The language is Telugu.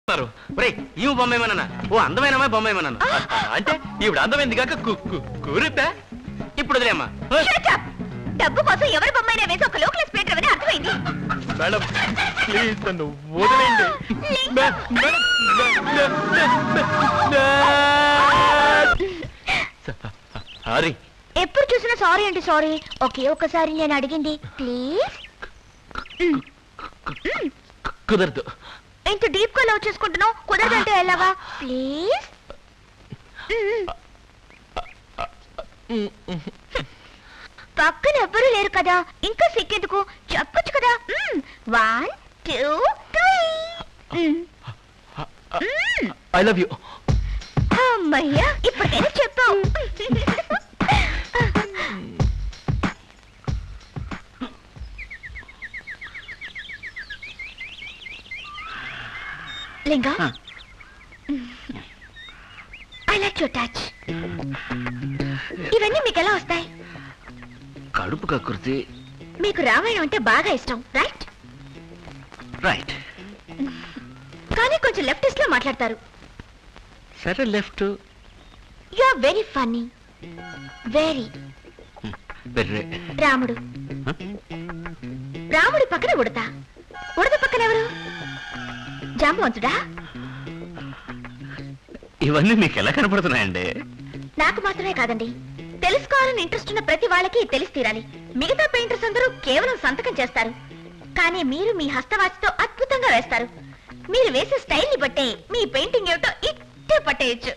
ఈ బొమ్మ ఏమన్నా ఓ అందమైన అమ్మాయి బొమ్మ ఏమన్నా అంటే ఇప్పుడు అందమైంది కాక కూరిపా ఇప్పుడు వదిలేమ్మా. డబ్బు కోసం ఎవరి బొమ్మైనా వేసి ఒక లోకల్ స్పీటర్ అని అర్థమైంది. మేడం ప్లీజ్ నన్ను వదిలేండి. సారీ. ఎప్పుడు చూసినా సారీ అంటే సారీ. ఓకే ఒక్కసారి నేను అడిగింది ప్లీజ్. కుదరదు. ఇంత డీప్ గా లవ్ చేసుకుంటున్నావు కుదరదంటే ఎలాగా ప్లీజ్. పక్కన ఎవ్వరూ లేరు కదా ఇంకా సిక్కేందుకు చెప్పొచ్చు కదా. 1 2 3. I love you. అమ్మయ్యా ఇప్పటికైనా చెప్పావు. లింగా ఐ లైక్ యువర్ టచ్. ఇవన్నీ మీకు ఎలా వస్తాయి? కడుపు కక్కుర్తి. మీకు రామాయణం అంటే బాగా ఇష్టం రైట్? రైట్. కానీ కొంచెం లెఫ్టిస్ట్ లో మాట్లాడతారు. సరే left. You are very funny. Very. Ramudu రాముడి పక్కన ఉడత. ఉడత పక్కన ఎవరు? జాంబవంతుడా? ఇవన్నీ మీకు ఎలా కనపడుతున్నాయండి? నాకు మాత్రమే కాదండి, తెలుసుకోవాలని ఇంట్రెస్ట్ ఉన్న ప్రతి వాళ్ళకి తెలిసి తీరాలి. మిగతా పెయింటర్స్ అందరూ కేవలం సంతకం చేస్తారు, కానీ మీరు మీ హస్తవాచితో అద్భుతంగా వేస్తారు. మీరు వేసే స్టైల్ ని బట్టే మీ పెయింటింగ్ ఏమిటో ఇట్టే పట్టేయచ్చు.